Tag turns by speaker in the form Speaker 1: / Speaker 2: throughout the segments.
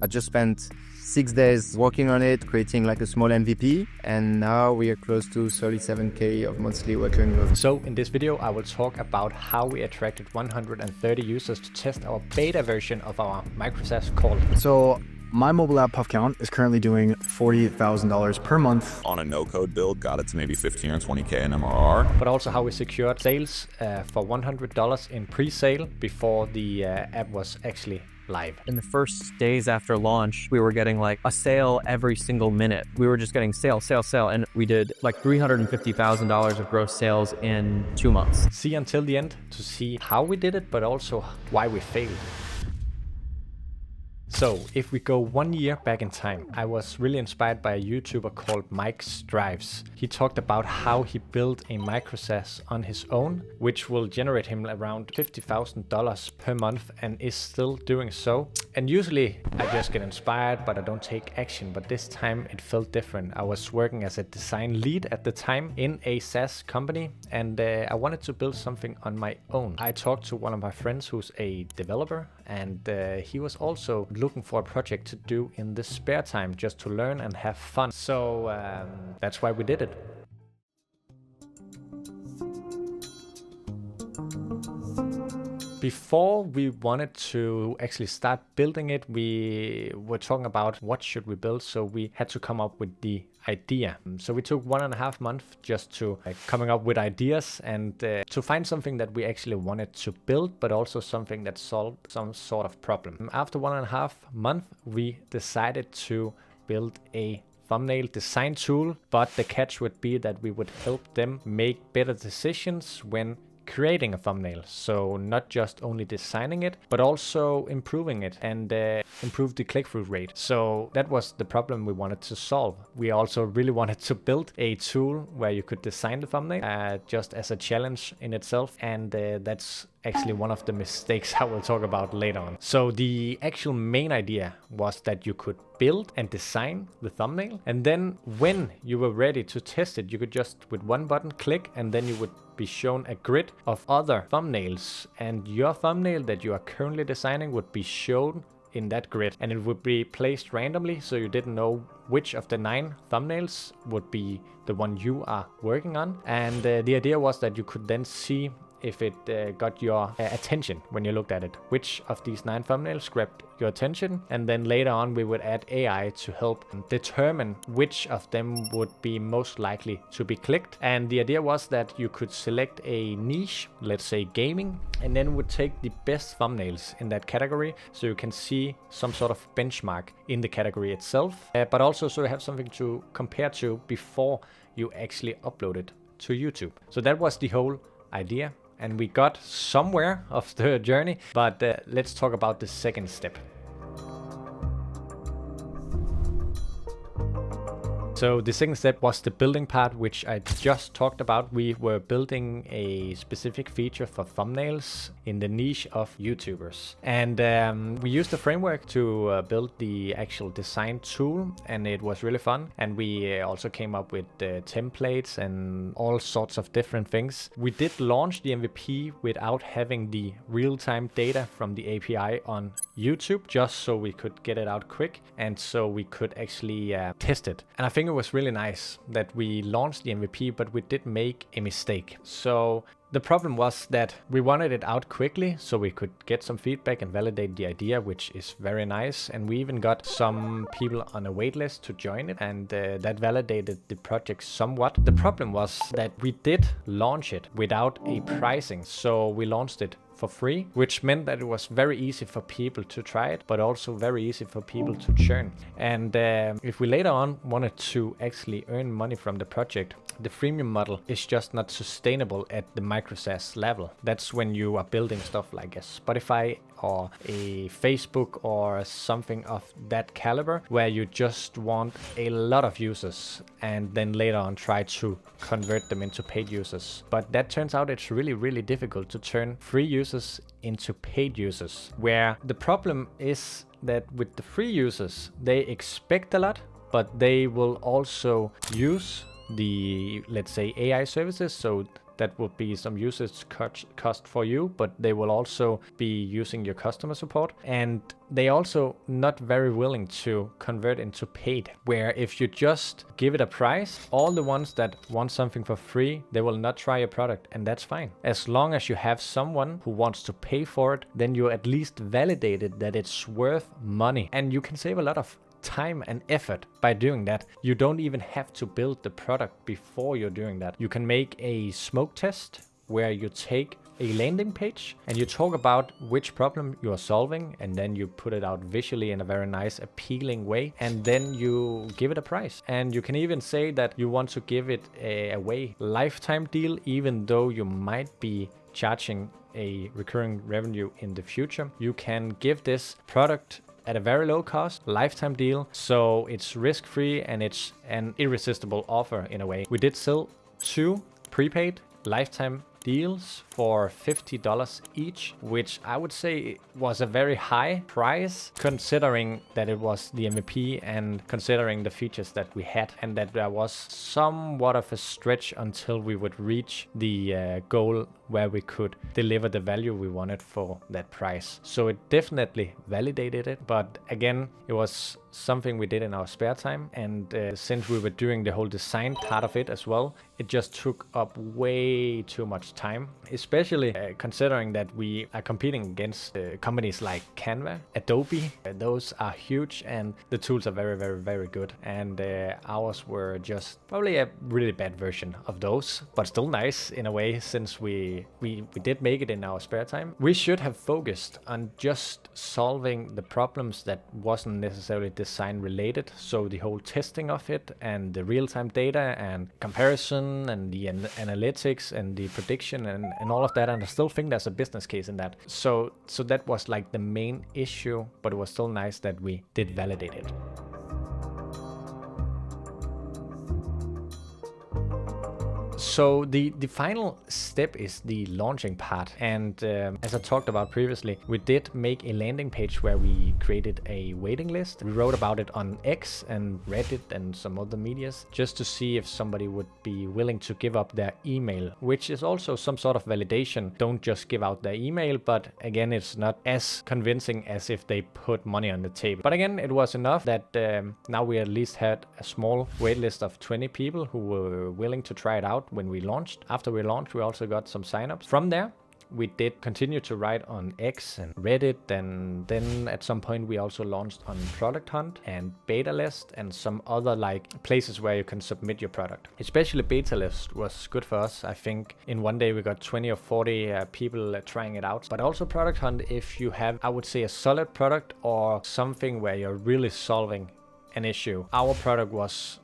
Speaker 1: I just spent 6 days working on it, creating like a small MVP, and now we are close to 37K of monthly recurring revenue.
Speaker 2: So in this video, I will talk about how we attracted 130 users to test our beta version of our micro SaaS called.
Speaker 3: So my mobile app puff count is currently doing $48,000 per month.
Speaker 4: On a no-code build, got it to maybe 15 or 20K in MRR.
Speaker 2: But also how we secured sales for $100 in pre-sale before the app was actually live.
Speaker 5: In the first days after launch, we were getting like a sale every single minute. We were just getting sale, and we did like $350,000 of gross sales in 2 months.
Speaker 2: See until the end to see how we did it, but also why we failed. So if we go 1 year back in time, I was really inspired by a YouTuber called Mike Strives. He talked about how he built a micro SaaS on his own, which will generate him around $50,000 per month and is still doing so. And usually I just get inspired, but I don't take action. But this time it felt different. I was working as a design lead at the time in a SaaS company, and I wanted to build something on my own. I talked to one of my friends who's a developer, and he was also looking for a project to do in the spare time just to learn and have fun. So that's why we did it. Before we wanted to actually start building it, we were talking about what should we build, so we had to come up with the idea. So we took 1.5 months just to coming up with ideas and to find something that we actually wanted to build, but also something that solved some sort of problem. After 1.5 months, we decided to build a thumbnail design tool, but the catch would be that we would help them make better decisions when creating a thumbnail. So not just only designing it, but also improving it and improve the click-through rate. So that was the problem we wanted to solve. We also really wanted to build a tool where you could design the thumbnail just as a challenge in itself. And that's actually one of the mistakes I will talk about later on. So the actual main idea was that you could build and design the thumbnail, and then when you were ready to test it, you could just with one button click, and then you would be shown a grid of other thumbnails, and your thumbnail that you are currently designing would be shown in that grid, and it would be placed randomly, so you didn't know which of the 9 thumbnails would be the one you are working on. And the idea was that you could then see if it got your attention when you looked at it, which of these 9 thumbnails grabbed your attention, and then later on we would add AI to help determine which of them would be most likely to be clicked. And the idea was that you could select a niche, let's say gaming, and then would take the best thumbnails in that category, so you can see some sort of benchmark in the category itself, but also so you have something to compare to before you actually upload it to YouTube. So that was the whole idea. And we got somewhere of the journey, but let's talk about the second step. So the second step was the building part, which I just talked about. We were building a specific feature for thumbnails in the niche of YouTubers. And we used a framework to build the actual design tool, and it was really fun. And we also came up with templates and all sorts of different things. We did launch the MVP without having the real-time data from the API on YouTube, just so we could get it out quick and so we could actually test it. And I think it was really nice that we launched the MVP, but we did make a mistake. So the problem was that we wanted it out quickly so we could get some feedback and validate the idea, which is very nice. And we even got some people on a wait list to join it, and that validated the project somewhat. The problem was that we did launch it without a pricing. So we launched it for free, which meant that it was very easy for people to try it, but also very easy for people to churn. And if we later on wanted to actually earn money from the project, the freemium model is just not sustainable at the micro SaaS level. That's when you are building stuff like a Spotify or a Facebook or something of that caliber, where you just want a lot of users and then later on try to convert them into paid users. But that turns out it's really, really difficult to turn free users into paid users, where the problem is that with the free users, they expect a lot, but they will also use the, let's say, AI services, so that would be some usage cost for you, but they will also be using your customer support. And they also not very willing to convert into paid, where if you just give it a price, all the ones that want something for free, they will not try your product, and that's fine. As long as you have someone who wants to pay for it, then you at least validated that it's worth money, and you can save a lot of time and effort by doing that. You don't even have to build the product before you're doing that. You can make a smoke test where you take a landing page and you talk about which problem you are solving, and then you put it out visually in a very nice, appealing way, and then you give it a price. And you can even say that you want to give it a lifetime deal, even though you might be charging a recurring revenue in the future. You can give this product at a very low cost, lifetime deal, so it's risk-free and it's an irresistible offer in a way. We did sell 2 prepaid lifetime deals for $50 each, which I would say was a very high price considering that it was the MVP and considering the features that we had, and that there was somewhat of a stretch until we would reach the goal where we could deliver the value we wanted for that price. So it definitely validated it, but again, it was something we did in our spare time, and since we were doing the whole design part of it as well, it just took up way too much time, especially considering that we are competing against companies like Canva, Adobe. Those are huge and the tools are very, very, very good, and ours were just probably a really bad version of those, but still nice in a way since we did make it in our spare time. We should have focused on just solving the problems that wasn't necessarily design related, so the whole testing of it and the real-time data and comparison and the analytics and the prediction and all of that, and I still think there's a business case in that. So that was like the main issue, but it was still nice that we did validate it. So the final step is the launching part, and as I talked about previously, we did make a landing page where we created a waiting list. We wrote about it on X and Reddit and some other medias just to see if somebody would be willing to give up their email, which is also some sort of validation. Don't just give out their email, but again, it's not as convincing as if they put money on the table. But again, it was enough that now we at least had a small wait list of 20 people who were willing to try it out when we launched. After we launched, we also got some signups. From there, we did continue to write on X and Reddit, and then at some point we also launched on Product Hunt and Beta List and some other like places where you can submit your product. Especially Beta List was good for us. I think in one day we got 20 or 40 people trying it out. But also Product Hunt, if you have, I would say, a solid product or something where you're really solving an issue. Our product was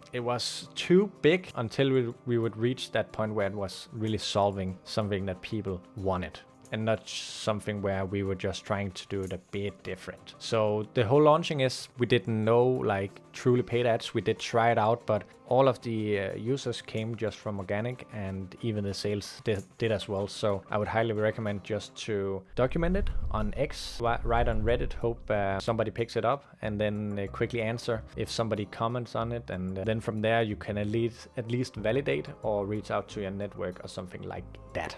Speaker 2: too big until we would reach that point where it was really solving something that people wanted, and not something where we were just trying to do it a bit different. So the whole launching is, we didn't know like truly paid ads. We did try it out, but all of the users came just from organic, and even the sales did as well. So I would highly recommend just to document it on X, write on Reddit, hope somebody picks it up, and then quickly answer if somebody comments on it, and then from there you can at least validate or reach out to your network or something like that.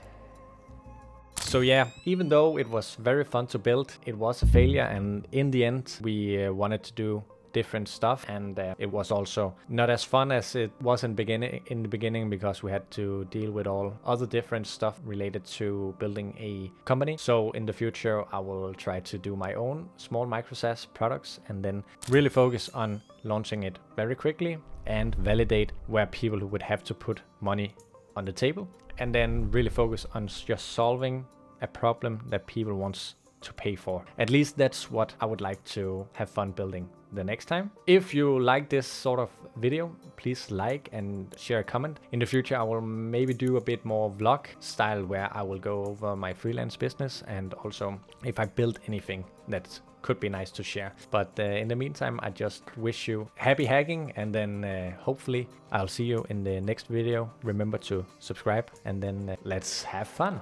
Speaker 2: So yeah, even though it was very fun to build, it was a failure, and in the end we wanted to do different stuff, and it was also not as fun as it was in the beginning because we had to deal with all other different stuff related to building a company. So in the future I will try to do my own small micro SaaS products and then really focus on launching it very quickly and validate where people who would have to put money on the table, and then really focus on just solving a problem that people want to pay for. At least that's what I would like to have fun building the next time. If you like this sort of video, please like and share a comment. In the future I will maybe do a bit more vlog style where I will go over my freelance business, and also if I build anything that could be nice to share. But in the meantime, I just wish you happy hacking, and then hopefully I'll see you in the next video. Remember to subscribe, and then let's have fun.